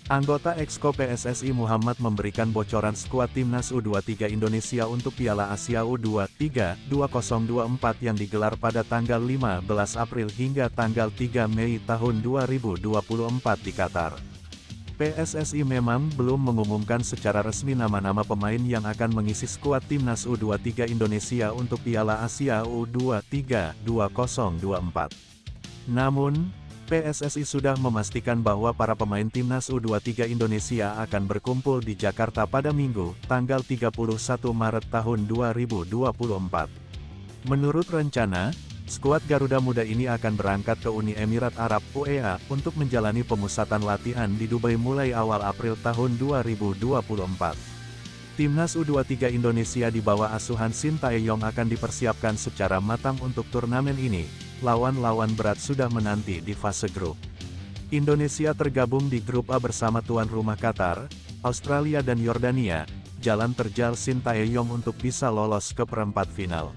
Anggota Exco PSSI Muhammad memberikan bocoran skuad Timnas U23 Indonesia untuk Piala Asia U23 2024 yang digelar pada tanggal 15 April hingga tanggal 3 Mei tahun 2024 di Qatar. PSSI memang belum mengumumkan secara resmi nama-nama pemain yang akan mengisi skuad Timnas U23 Indonesia untuk Piala Asia U23 2024. Namun, PSSI sudah memastikan bahwa para pemain Timnas U23 Indonesia akan berkumpul di Jakarta pada Minggu, tanggal 31 Maret tahun 2024. Menurut rencana, skuad Garuda Muda ini akan berangkat ke Uni Emirat Arab (UEA) untuk menjalani pemusatan latihan di Dubai mulai awal April tahun 2024. Timnas U23 Indonesia di bawah asuhan Shin Tae-yong akan dipersiapkan secara matang untuk turnamen ini. Lawan-lawan berat sudah menanti di fase grup. Indonesia tergabung di grup A bersama tuan rumah Qatar, Australia dan Yordania. Jalan terjal Shin Tae-yong untuk bisa lolos ke perempat final.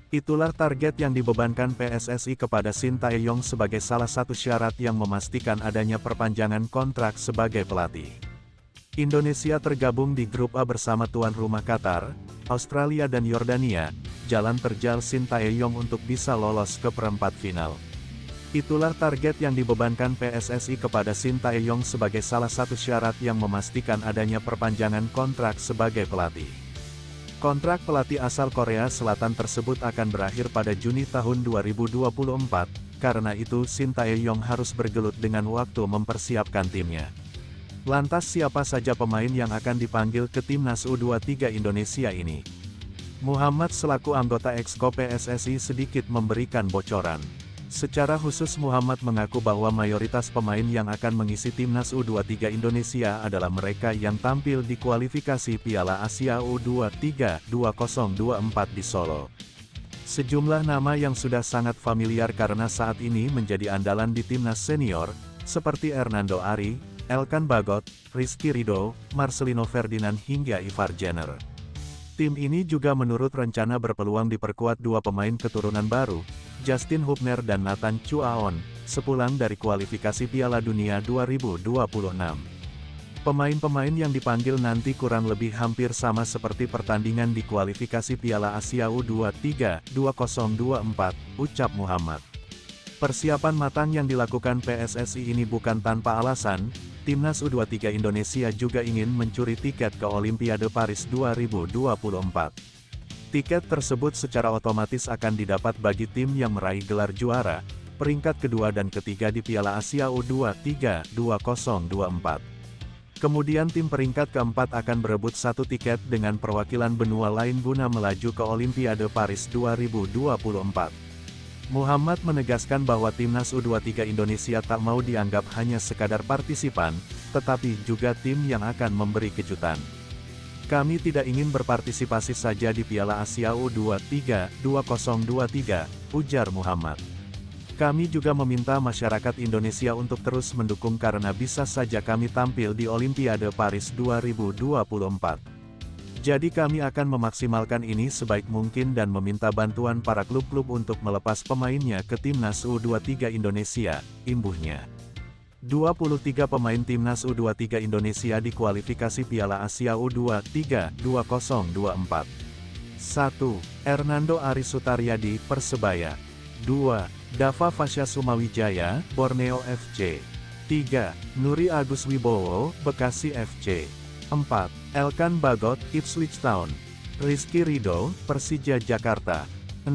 Itulah target yang dibebankan PSSI kepada Shin Tae-yong sebagai salah satu syarat yang memastikan adanya perpanjangan kontrak sebagai pelatih. Indonesia tergabung di grup A bersama tuan rumah Qatar, Australia dan Yordania. Jalan terjal Shin Tae-yong untuk bisa lolos ke perempat final. Itulah target yang dibebankan PSSI kepada Shin Tae-yong sebagai salah satu syarat yang memastikan adanya perpanjangan kontrak sebagai pelatih. Kontrak pelatih asal Korea Selatan tersebut akan berakhir pada Juni tahun 2024, karena itu Shin Tae-yong harus bergelut dengan waktu mempersiapkan timnya. Lantas siapa saja pemain yang akan dipanggil ke Timnas U23 Indonesia ini? Muhammad selaku anggota Exco PSSI sedikit memberikan bocoran. Secara khusus Muhammad mengaku bahwa mayoritas pemain yang akan mengisi Timnas U23 Indonesia adalah mereka yang tampil di kualifikasi Piala Asia U23 2024 di Solo. Sejumlah nama yang sudah sangat familiar karena saat ini menjadi andalan di Timnas Senior, seperti Hernando Ari, Elkan Bagot, Rizky Ridho, Marcelino Ferdinand hingga Ivar Jenner. Tim ini juga menurut rencana berpeluang diperkuat dua pemain keturunan baru, Justin Hubner dan Nathan Chuaon, sepulang dari kualifikasi Piala Dunia 2026. Pemain-pemain yang dipanggil nanti kurang lebih hampir sama seperti pertandingan di kualifikasi Piala Asia U23 2024, ucap Muhammad. Persiapan matang yang dilakukan PSSI ini bukan tanpa alasan. Timnas U23 Indonesia juga ingin mencuri tiket ke Olimpiade Paris 2024. Tiket tersebut secara otomatis akan didapat bagi tim yang meraih gelar juara, peringkat kedua dan ketiga di Piala Asia U23 2024. Kemudian tim peringkat keempat akan berebut satu tiket dengan perwakilan benua lain guna melaju ke Olimpiade Paris 2024. Muhammad menegaskan bahwa Timnas U23 Indonesia tak mau dianggap hanya sekadar partisipan, tetapi juga tim yang akan memberi kejutan. Kami tidak ingin berpartisipasi saja di Piala Asia U23 2023, ujar Muhammad. Kami juga meminta masyarakat Indonesia untuk terus mendukung karena bisa saja kami tampil di Olimpiade Paris 2024. Jadi kami akan memaksimalkan ini sebaik mungkin dan meminta bantuan para klub-klub untuk melepas pemainnya ke Timnas U23 Indonesia, imbuhnya. 23 pemain Timnas U23 Indonesia di kualifikasi Piala Asia U23 2024. 1. Hernando Ari Sutaryadi, Persebaya. 2. Dava Fasya Sumawijaya, Borneo FC. 3. Nuri Agus Wibowo, Bekasi FC. 4. Elkan Bagot, Ipswich Town. Rizky Ridho, Persija Jakarta. 6.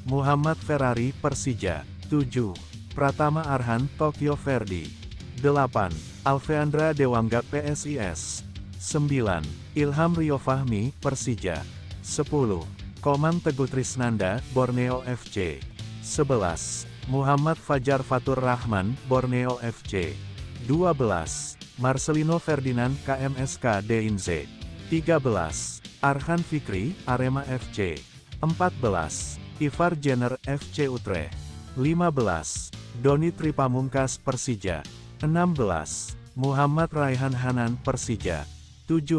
Muhammad Ferrari, Persija. 7. Pratama Arhan, Tokyo Verdy. 8. Alveandra Dewangga, PSIS. 9. Ilham Rio Fahmi, Persija. 10. Komang Teguh Trisnanda, Borneo FC. 11. Muhammad Fajar Fatur Rahman, Borneo FC. 12. Marcelino Ferdinand, KMSK DINZ. 13. Arhan Fikri, Arema FC. 14. Ivar Jenner, FC Utrecht. 15. Doni Tripamungkas, Persija. 16. Muhammad Raihan Hanan, Persija. 17.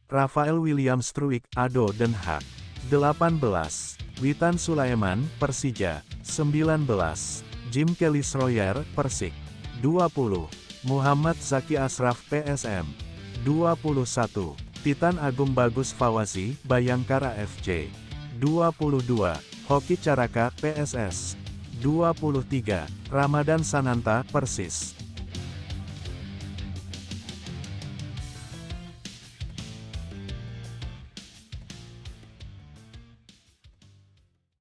Rafael William Struik, ADO Den Haag. 18. Witan Sulaiman, Persija. 19. Jim Kelly Schroyer, Persik. 20. Muhammad Zaki Ashraf PSM 21. Titan Agung Bagus Fawzi Bayangkara FC 22. Hoki Caraka PSS 23. Ramadan Sananta Persis